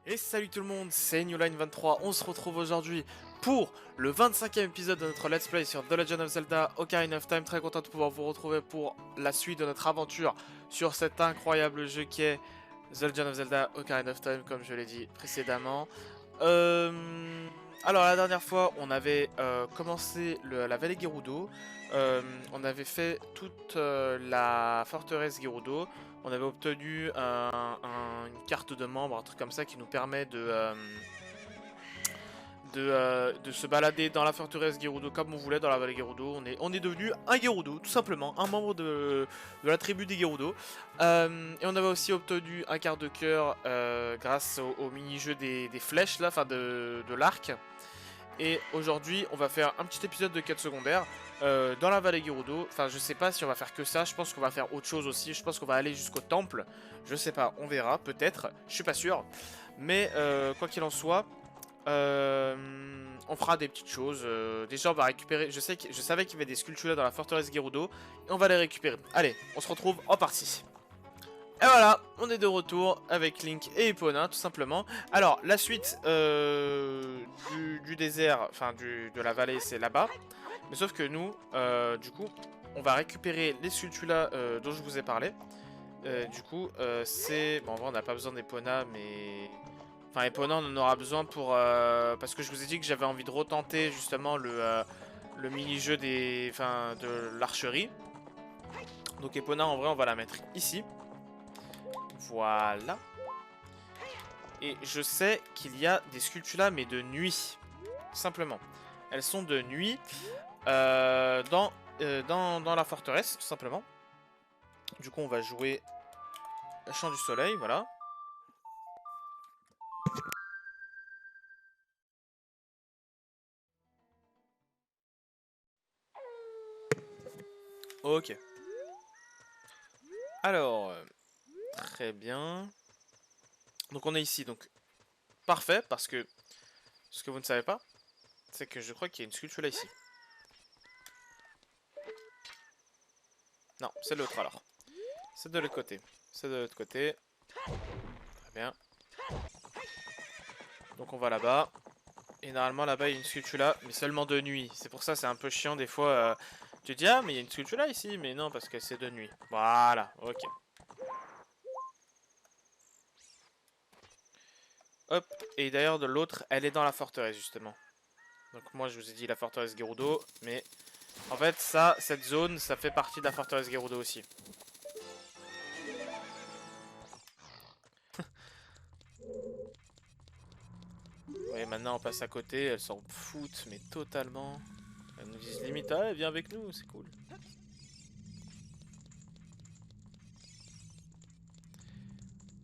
Et salut tout le monde, c'est Newline23, on se retrouve aujourd'hui pour le 25e épisode de notre Let's Play sur The Legend of Zelda Ocarina of Time. Très content de pouvoir vous retrouver pour la suite de notre aventure sur cet incroyable jeu qui est The Legend of Zelda Ocarina of Time, comme je l'ai dit précédemment. Alors la dernière fois, on avait commencé la vallée Gerudo. On avait fait toute la forteresse Gerudo. On avait obtenu une carte de membre, un truc comme ça qui nous permet de se balader dans la forteresse Gerudo comme on voulait dans la vallée Gerudo. On est devenu un Gerudo, tout simplement, un membre de la tribu des Gerudo. Et on avait aussi obtenu un quart de cœur grâce au mini-jeu des flèches, là, enfin de l'arc. Et aujourd'hui, on va faire un petit épisode de quête secondaire dans la vallée Gerudo. Enfin, je sais pas si on va faire que ça. Je pense qu'on va faire autre chose aussi. Je pense qu'on va aller jusqu'au temple. Je sais pas, on verra, peut-être. Je suis pas sûr. Mais quoi qu'il en soit, on fera des petites choses. Déjà, on va récupérer. Je savais qu'il y avait des sculptures dans la forteresse Gerudo. Et on va les récupérer. Allez, on se retrouve en partie. Et voilà, on est de retour avec Link et Epona, tout simplement. Alors, la suite du désert, enfin de la vallée, c'est là-bas. Mais sauf que nous, du coup, on va récupérer les sculptures dont je vous ai parlé. Du coup, c'est... Bon, en vrai, on n'a pas besoin d'Epona, mais... Enfin, Epona, on en aura besoin pour... Parce que je vous ai dit que j'avais envie de retenter, justement, le mini-jeu des... Enfin, de l'archerie. Donc Epona, en vrai, on va la mettre ici. Voilà. Et je sais qu'il y a des sculptures là, mais de nuit. Simplement. Elles sont de nuit dans la forteresse, tout simplement. Du coup, on va jouer Chant du Soleil, voilà. Ok. Alors, très bien. Donc on est ici, donc parfait, parce que ce que vous ne savez pas, c'est que je crois qu'il y a une sculpture là ici. Non, c'est l'autre alors. C'est de l'autre côté. C'est de l'autre côté. Très bien. Donc on va là-bas. Et normalement là-bas il y a une sculpture là, mais seulement de nuit. C'est pour ça c'est un peu chiant des fois. Tu te dis ah mais il y a une sculpture là ici, mais non parce que c'est de nuit. Voilà, ok. Hop, et d'ailleurs de l'autre, elle est dans la forteresse justement. Donc moi je vous ai dit la forteresse Gerudo, mais en fait ça, cette zone, ça fait partie de la forteresse Gerudo aussi. Ouais, maintenant on passe à côté, elles s'en foutent, mais totalement. Elles nous disent limite, ah viens avec nous, c'est cool.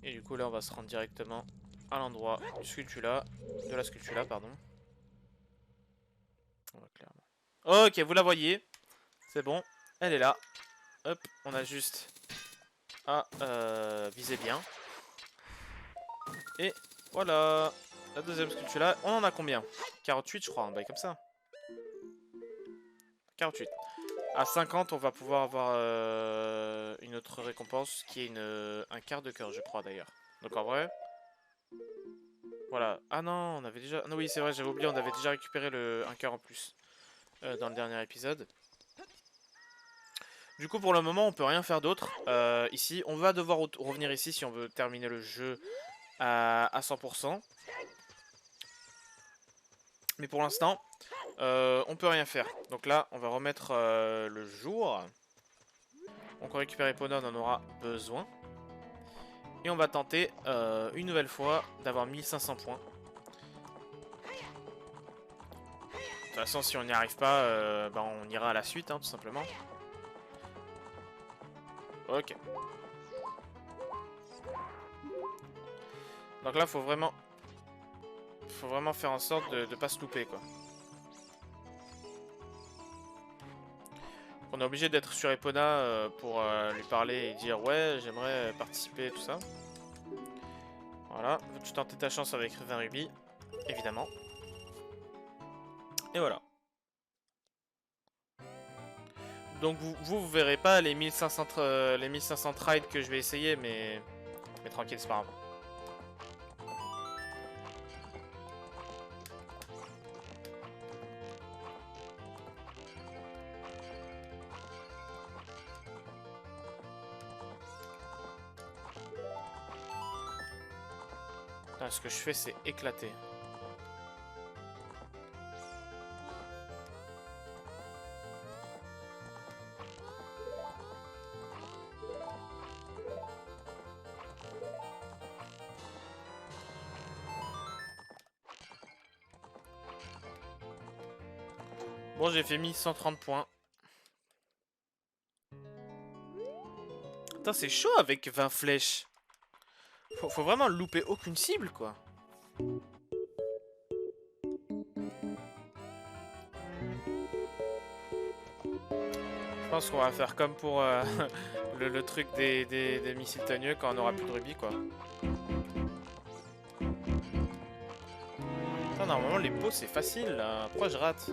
Et du coup là on va se rendre directement à l'endroit du sculptula, de la sculptula pardon. On va clairement. Ok, vous la voyez, c'est bon, elle est là. Hop, on a juste à viser bien. Et voilà, la deuxième sculpture là, on en a combien? 48 je crois, un bail comme ça. 48. À 50 on va pouvoir avoir une autre récompense qui est un quart de cœur je crois d'ailleurs. Donc en vrai, voilà. Ah non, on avait déjà... Non oui c'est vrai, j'avais oublié, on avait déjà récupéré un cœur en plus dans le dernier épisode. Du coup pour le moment on peut rien faire d'autre ici. On va devoir revenir ici si on veut terminer le jeu à 100%. Mais pour l'instant, on peut rien faire. Donc là, on va remettre le jour. Donc on récupère Epona, on en aura besoin. Et on va tenter une nouvelle fois d'avoir 1500 points. De toute façon, si on n'y arrive pas, bah, on ira à la suite, hein, tout simplement. Ok. Donc là, faut vraiment faire en sorte de ne pas se louper, quoi. On est obligé d'être sur Epona pour lui parler et dire ouais, j'aimerais participer, tout ça. Voilà, veux-tu tenter ta chance avec 20 rubis? Évidemment. Et voilà. Donc vous verrez pas les 1500 trades que je vais essayer, mais tranquille, c'est pas grave. Putain, ce que je fais, c'est éclater. Bon, j'ai fait 1130 points. Putain, c'est chaud avec 20 flèches. Faut vraiment louper aucune cible, quoi. Je pense qu'on va faire comme pour le truc des missiles tagneux quand on aura plus de rubis, quoi. Putain, normalement, les pots, c'est facile, là. Pourquoi je rate?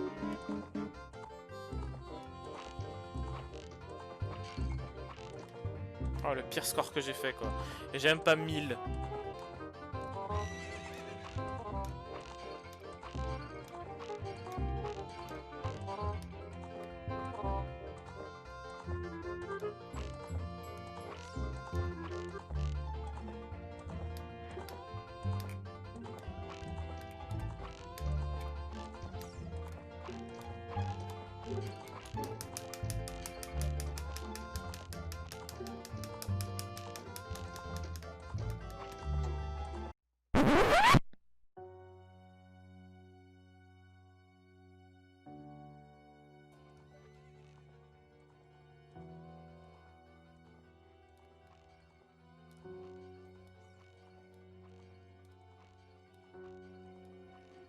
Oh, le pire score que j'ai fait, quoi. Et j'ai même pas 1000.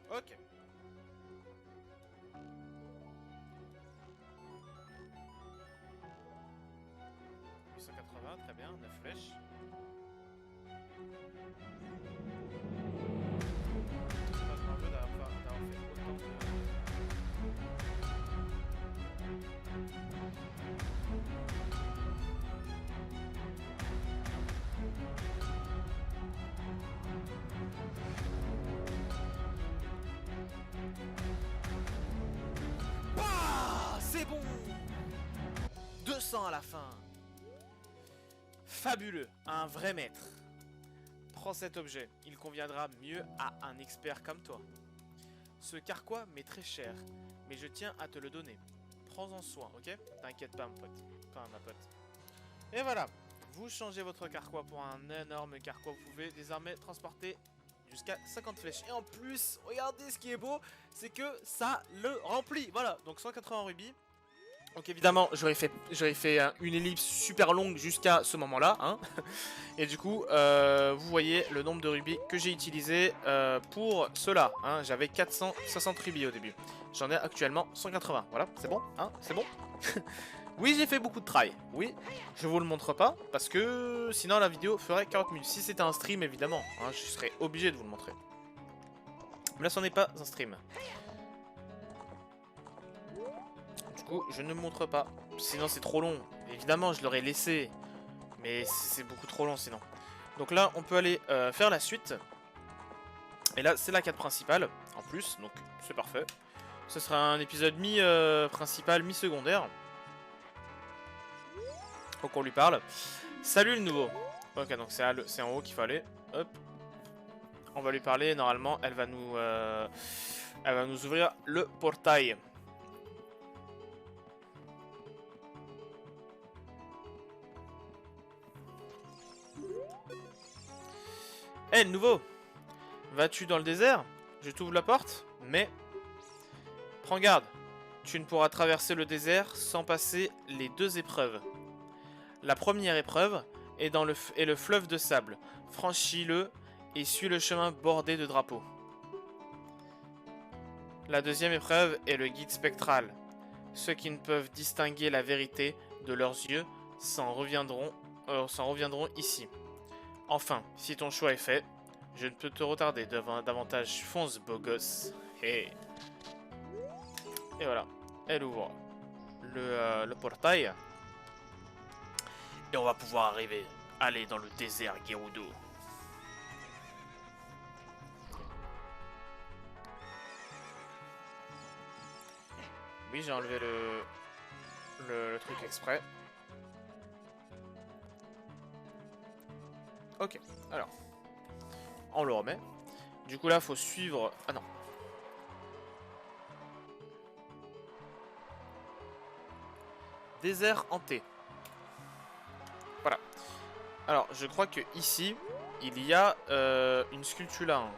Ok. 880, très bien, 9 flèches. C'est pas nerveux d'avoir fait autant de... Ah, c'est bon. 200 à la fin. Fabuleux, un vrai maître. Prends cet objet, il conviendra mieux à un expert comme toi. Ce carquois m'est très cher, mais je tiens à te le donner. Prends-en soin, ok? T'inquiète pas, mon pote. Enfin, ma pote. Et voilà, vous changez votre carquois pour un énorme carquois. Vous pouvez désormais transporter jusqu'à 50 flèches. Et en plus, regardez ce qui est beau, c'est que ça le remplit. Voilà, donc 180 rubis. Donc évidemment, j'aurais fait une ellipse super longue jusqu'à ce moment-là. Hein. Et du coup, vous voyez le nombre de rubis que j'ai utilisé pour cela. Hein. J'avais 460 rubis au début. J'en ai actuellement 180. Voilà, c'est bon, hein, c'est bon. Oui, j'ai fait beaucoup de try. Oui, je vous le montre pas parce que sinon la vidéo ferait 40 minutes. Si c'était un stream, évidemment, hein, je serais obligé de vous le montrer. Mais là, ce n'est pas un stream. Du coup, je ne montre pas. Sinon, c'est trop long. Évidemment, je l'aurais laissé. Mais c'est beaucoup trop long sinon. Donc là, on peut aller faire la suite. Et là, c'est la quête principale, en plus. Donc, c'est parfait. Ce sera un épisode mi-principal, mi-secondaire. Faut qu'on lui parle. Salut le nouveau. Ok, donc c'est en haut qu'il faut aller. Hop. On va lui parler. Normalement, elle va nous ouvrir le portail. Eh, le nouveau. Vas-tu dans le désert? Je t'ouvre la porte, mais... Prends garde. Tu ne pourras traverser le désert sans passer les deux épreuves. La première épreuve est le fleuve de sable. Franchis-le et suis le chemin bordé de drapeaux. La deuxième épreuve est le guide spectral. Ceux qui ne peuvent distinguer la vérité de leurs yeux s'en reviendront ici. Enfin, si ton choix est fait, je ne peux te retarder davantage. Fonce, beau gosse. Hey. Et voilà, elle ouvre le portail. Et on va pouvoir aller dans le désert Gerudo. Oui, j'ai enlevé le truc exprès. Ok, alors. on le remet. Du coup là faut suivre... Ah non. Désert hanté. Voilà. Alors je crois que ici il y a une sculptula. Hein.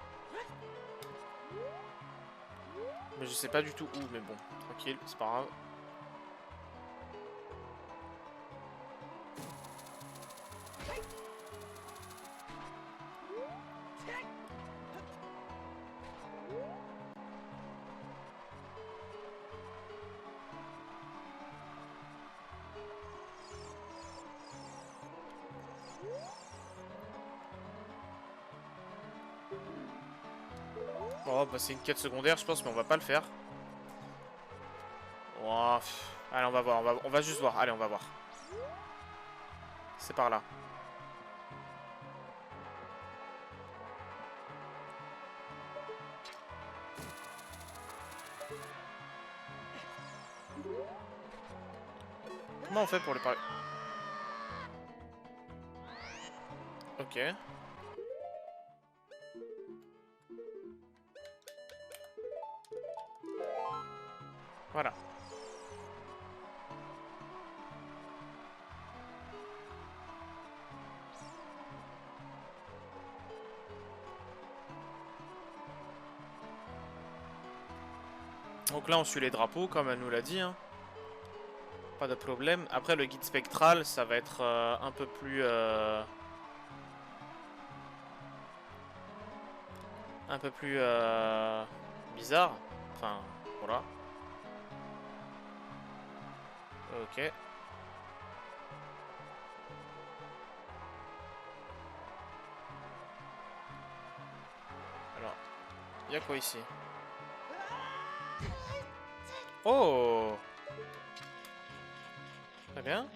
Mais je sais pas du tout où, mais bon, tranquille, c'est pas grave. Oh bah c'est une quête secondaire je pense mais on va pas le faire. Oh, allez on va voir, on va juste voir, allez on va voir. C'est par là. Comment on fait pour lui parler? Ok. Voilà. Donc là on suit les drapeaux comme elle nous l'a dit. Hein. Pas de problème. Après le guide spectral ça va être un peu plus... un peu plus bizarre. Enfin voilà. Ok. Alors, il y a quoi ici? Oh! Très bien.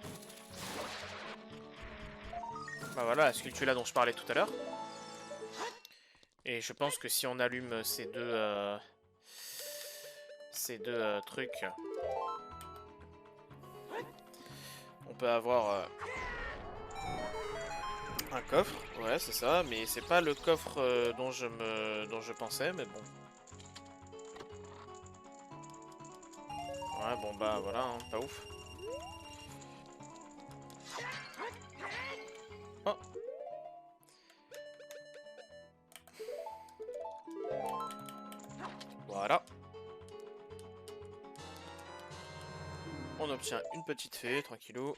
Bah voilà, la sculpture dont je parlais tout à l'heure. Et je pense que si on allume ces deux trucs, on peut avoir un coffre. Ouais, c'est ça, mais c'est pas le coffre dont je pensais, mais bon. Ouais, bon bah voilà, hein, pas ouf. Oh. Voilà. On obtient une petite fée, tranquillou.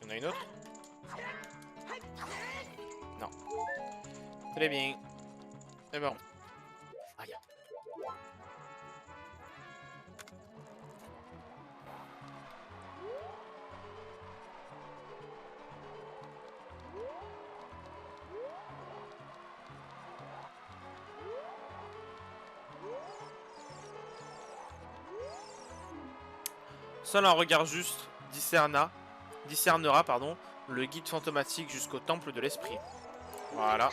Il y en a une autre? Non. Très bien. Et bon. Aïe. Seul un regard juste discernera pardon, le guide fantomatique jusqu'au temple de l'esprit. Voilà.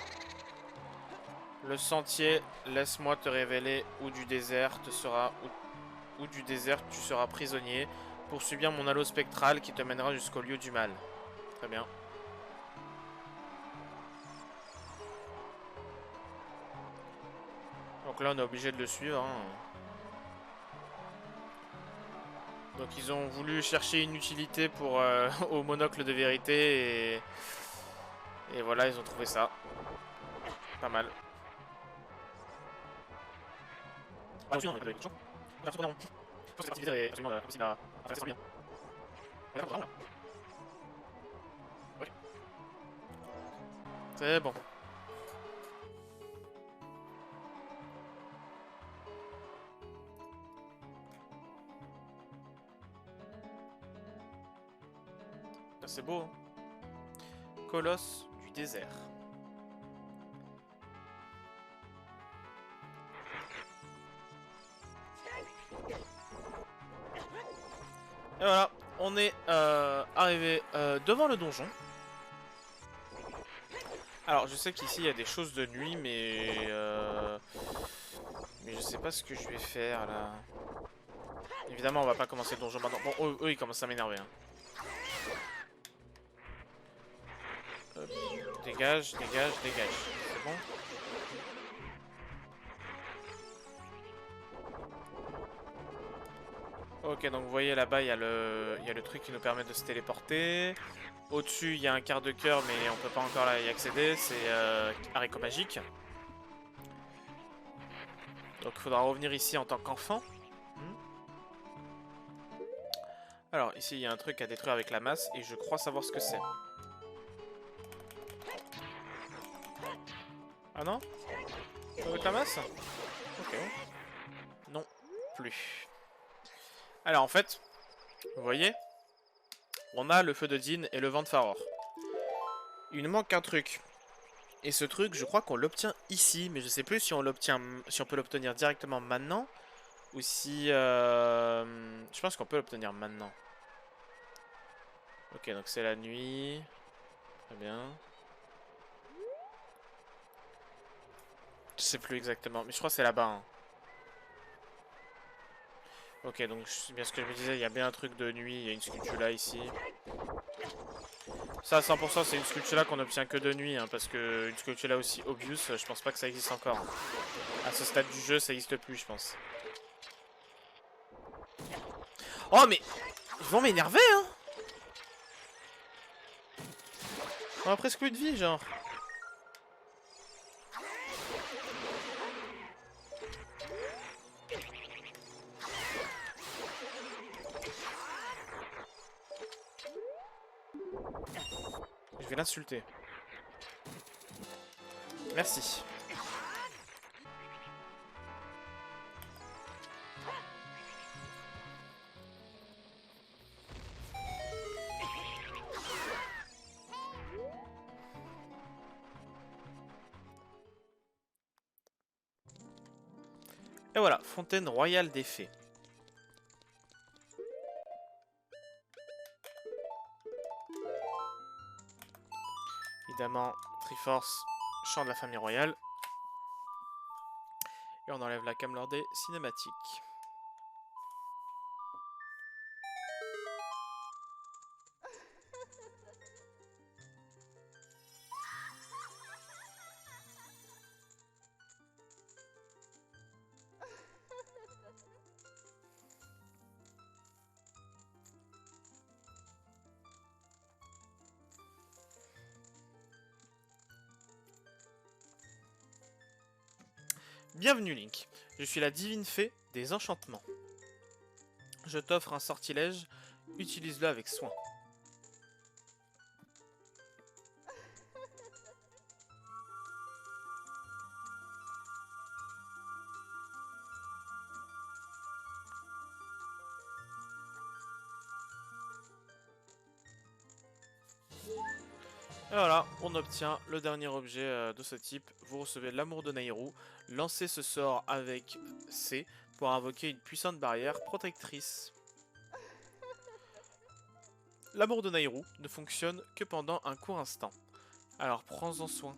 Le sentier, laisse-moi te révéler où du désert où du désert tu seras prisonnier pour subir mon halo spectral qui te mènera jusqu'au lieu du mal. Très bien. Donc là on est obligé de le suivre. Hein. Donc ils ont voulu chercher une utilité pour au monocle de vérité et voilà ils ont trouvé ça. Pas mal. Ah, je c'est bon. C'est beau. Hein. Colosse du désert. Et voilà, on est arrivé devant le donjon. Alors je sais qu'ici il y a des choses de nuit, mais je sais pas ce que je vais faire là. Évidemment on va pas commencer le donjon maintenant. Bon eux ils commencent à m'énerver. Hein. dégage, dégage, dégage. C'est bon? Ok, donc vous voyez là-bas, il y a le truc qui nous permet de se téléporter. Au-dessus, il y a un quart de cœur, mais on peut pas encore y accéder. C'est haricot magique. Donc il faudra revenir ici en tant qu'enfant. Alors, ici, il y a un truc à détruire avec la masse, et je crois savoir ce que c'est. Ah non? Avec la masse? Ok. Non, plus. Alors, en fait, vous voyez, on a le feu de Din et le vent de Faror. Il nous manque un truc. Et ce truc, je crois qu'on l'obtient ici, mais je sais plus si on l'obtient, si on peut l'obtenir directement maintenant, ou si... Je pense qu'on peut l'obtenir maintenant. Ok, donc c'est la nuit. Très bien. Je sais plus exactement, mais je crois que c'est là-bas. Hein. Ok, donc c'est bien ce que je me disais, il y a bien un truc de nuit, il y a une sculpture là ici. Ça, à 100%, c'est une sculpture là qu'on obtient que de nuit, hein, parce que une sculpture là aussi obvious, je pense pas que ça existe encore. Hein. À ce stade du jeu, ça existe plus, je pense. Oh, mais ils vont m'énerver, hein. On a presque plus de vie, genre. Je vais l'insulter. Merci. Et voilà, fontaine royale des fées. Évidemment, Triforce, chant de la famille royale. Et on enlève la cam lors des cinématiques. Bienvenue Link, je suis la divine fée des enchantements. Je t'offre un sortilège, utilise-le avec soin. Et voilà, on obtient le dernier objet de ce type. Vous recevez l'amour de Nayru. Lancez ce sort avec C pour invoquer une puissante barrière protectrice. L'amour de Nayru ne fonctionne que pendant un court instant. Alors prends-en soin.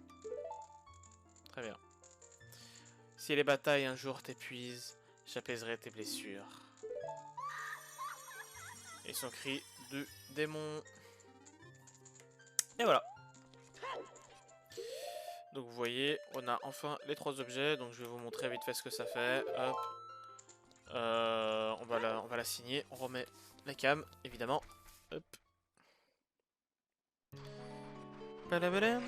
Très bien. Si les batailles un jour t'épuisent, j'apaiserai tes blessures. Et son cri de démon. Et voilà. Donc vous voyez, on a enfin les 3 objets. Donc je vais vous montrer vite fait ce que ça fait. Hop. On va la signer. On remet la cam, évidemment. Hop. Badabadam.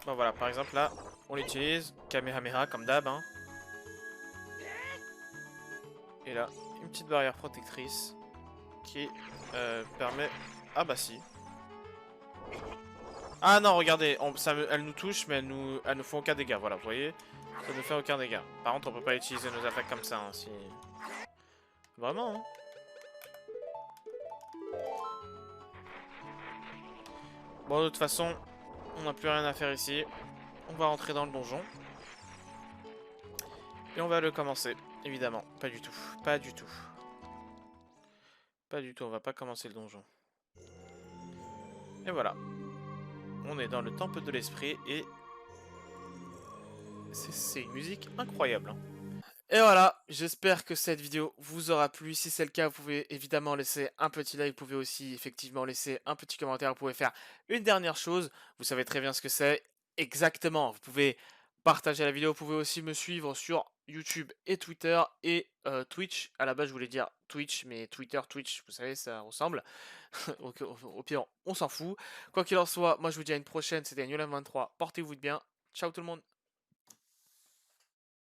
Bon voilà, par exemple là, on l'utilise. Kamehameha comme d'hab. Hein. Et là, une petite barrière protectrice qui permet... Ah bah si. Ah non, regardez, elle nous touche, mais elle nous fait aucun dégât. Voilà, vous voyez, ça ne fait aucun dégât. Par contre, on peut pas utiliser nos attaques comme ça. Hein, si... Vraiment, hein. Bon, de toute façon, on n'a plus rien à faire ici. On va rentrer dans le donjon. Et on va le commencer, évidemment. Pas du tout, pas du tout. Pas du tout, on va pas commencer le donjon. Et voilà. On est dans le temple de l'esprit et... C'est une musique incroyable. Hein. Et voilà, j'espère que cette vidéo vous aura plu. Si c'est le cas, vous pouvez évidemment laisser un petit like. Vous pouvez aussi effectivement laisser un petit commentaire. Vous pouvez faire une dernière chose. Vous savez très bien ce que c'est. Exactement. Vous pouvez partager la vidéo. Vous pouvez aussi me suivre sur YouTube et Twitter et Twitch. À la base, je voulais dire Twitch, mais Twitter, Twitch, vous savez, ça ressemble. Au pire, on s'en fout. Quoi qu'il en soit, moi je vous dis à une prochaine. C'était Newland 23. Portez-vous bien. Ciao tout le monde.